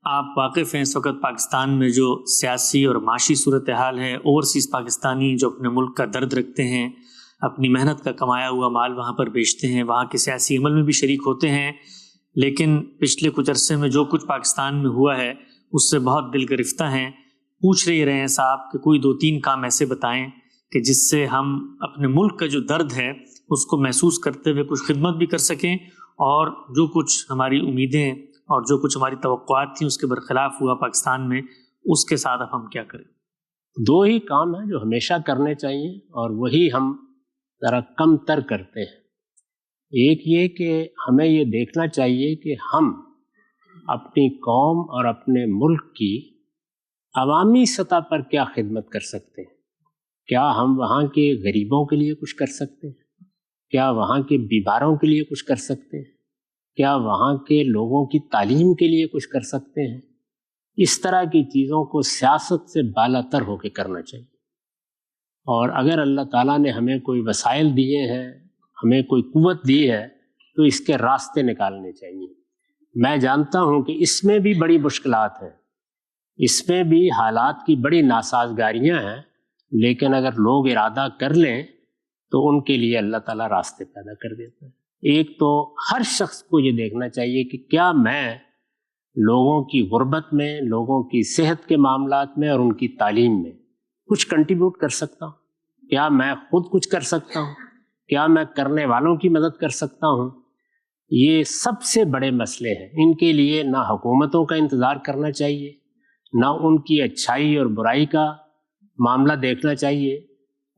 آپ واقف ہیں اس وقت پاکستان میں جو سیاسی اور معاشی صورتحال ہے، اوورسیز پاکستانی جو اپنے ملک کا درد رکھتے ہیں، اپنی محنت کا کمایا ہوا مال وہاں پر بیچتے ہیں، وہاں کے سیاسی عمل میں بھی شریک ہوتے ہیں، لیکن پچھلے کچھ عرصے میں جو کچھ پاکستان میں ہوا ہے اس سے بہت دل گرفتہ ہیں۔ پوچھ رہے ہیں صاحب کہ کوئی 2-3 کام ایسے بتائیں کہ جس سے ہم اپنے ملک کا جو درد ہے اس کو محسوس کرتے ہوئے کچھ خدمت بھی کر سکیں، اور جو کچھ ہماری امیدیں اور جو کچھ ہماری توقعات تھیں اس کے برخلاف ہوا پاکستان میں، اس کے ساتھ اب ہم کیا کریں؟ 2 ہی کام ہیں جو ہمیشہ کرنے چاہیے اور وہی ہم ذرا کم تر کرتے ہیں۔ ایک یہ کہ ہمیں یہ دیکھنا چاہیے کہ ہم اپنی قوم اور اپنے ملک کی عوامی سطح پر کیا خدمت کر سکتے ہیں۔ کیا ہم وہاں کے غریبوں کے لیے کچھ کر سکتے ہیں؟ کیا وہاں کے بیماروں کے لیے کچھ کر سکتے ہیں؟ کیا وہاں کے لوگوں کی تعلیم کے لیے کچھ کر سکتے ہیں؟ اس طرح کی چیزوں کو سیاست سے بالا تر ہو کے کرنا چاہیے۔ اور اگر اللہ تعالیٰ نے ہمیں کوئی وسائل دیے ہیں، ہمیں کوئی قوت دی ہے، تو اس کے راستے نکالنے چاہیے۔ میں جانتا ہوں کہ اس میں بھی بڑی مشکلات ہیں، اس میں بھی حالات کی بڑی ناسازگاریاں ہیں، لیکن اگر لوگ ارادہ کر لیں تو ان کے لیے اللہ تعالیٰ راستے پیدا کر دیتا ہے۔ ایک تو ہر شخص کو یہ دیکھنا چاہیے کہ کیا میں لوگوں کی غربت میں، لوگوں کی صحت کے معاملات میں اور ان کی تعلیم میں کچھ کنٹریبیوٹ کر سکتا ہوں؟ کیا میں خود کچھ کر سکتا ہوں؟ کیا میں کرنے والوں کی مدد کر سکتا ہوں؟ یہ سب سے بڑے مسئلے ہیں۔ ان کے لیے نہ حکومتوں کا انتظار کرنا چاہیے، نہ ان کی اچھائی اور برائی کا معاملہ دیکھنا چاہیے۔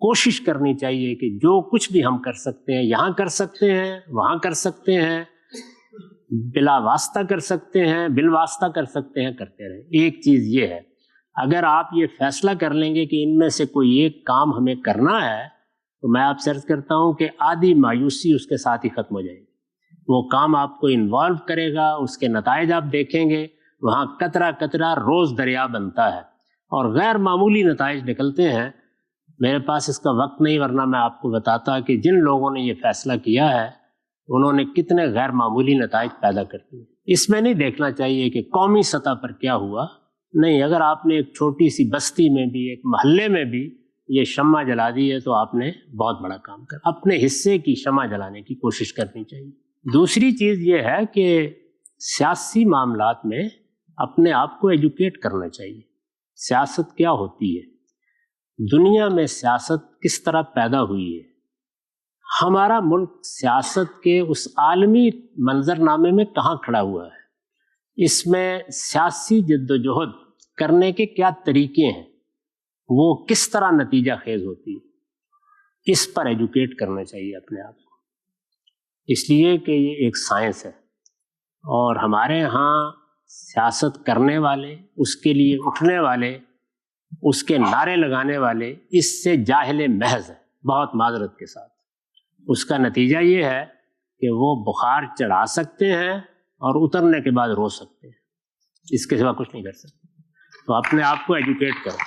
کوشش کرنی چاہیے کہ جو کچھ بھی ہم کر سکتے ہیں، یہاں کر سکتے ہیں، وہاں کر سکتے ہیں، بلا واسطہ کر سکتے ہیں، بالواسطہ کر سکتے ہیں، کرتے رہیں۔ ایک چیز یہ ہے، اگر آپ یہ فیصلہ کر لیں گے کہ ان میں سے کوئی ایک کام ہمیں کرنا ہے، تو میں آپ سے عرض کرتا ہوں کہ آدھی مایوسی اس کے ساتھ ہی ختم ہو جائے گی۔ وہ کام آپ کو انوالو کرے گا، اس کے نتائج آپ دیکھیں گے، وہاں قطرہ قطرہ روز دریا بنتا ہے اور غیر معمولی نتائج نکلتے ہیں۔ میرے پاس اس کا وقت نہیں، ورنہ میں آپ کو بتاتا کہ جن لوگوں نے یہ فیصلہ کیا ہے انہوں نے کتنے غیر معمولی نتائج پیدا کر دیے۔ اس میں نہیں دیکھنا چاہیے کہ قومی سطح پر کیا ہوا، نہیں، اگر آپ نے ایک چھوٹی سی بستی میں بھی، ایک محلے میں بھی یہ شمع جلا دی ہے تو آپ نے بہت بڑا کام کر، اپنے حصے کی شمع جلانے کی کوشش کرنی چاہیے۔ دوسری چیز یہ ہے کہ سیاسی معاملات میں اپنے آپ کو ایجوکیٹ کرنا چاہیے۔ سیاست کیا ہوتی ہے، دنیا میں سیاست کس طرح پیدا ہوئی ہے، ہمارا ملک سیاست کے اس عالمی منظرنامے میں کہاں کھڑا ہوا ہے، اس میں سیاسی جد و جہد کرنے کے کیا طریقے ہیں، وہ کس طرح نتیجہ خیز ہوتی ہے، اس پر ایجوکیٹ کرنا چاہیے اپنے آپ کو، اس لیے کہ یہ ایک سائنس ہے اور ہمارے ہاں سیاست کرنے والے، اس کے لیے اٹھنے والے، اس کے نعرے لگانے والے اس سے جاہل محض ہیں، بہت معذرت کے ساتھ۔ اس کا نتیجہ یہ ہے کہ وہ بخار چڑھا سکتے ہیں اور اترنے کے بعد رو سکتے ہیں، اس کے سوا کچھ نہیں کر سکتے۔ تو اپنے آپ کو ایجوکیٹ کرو۔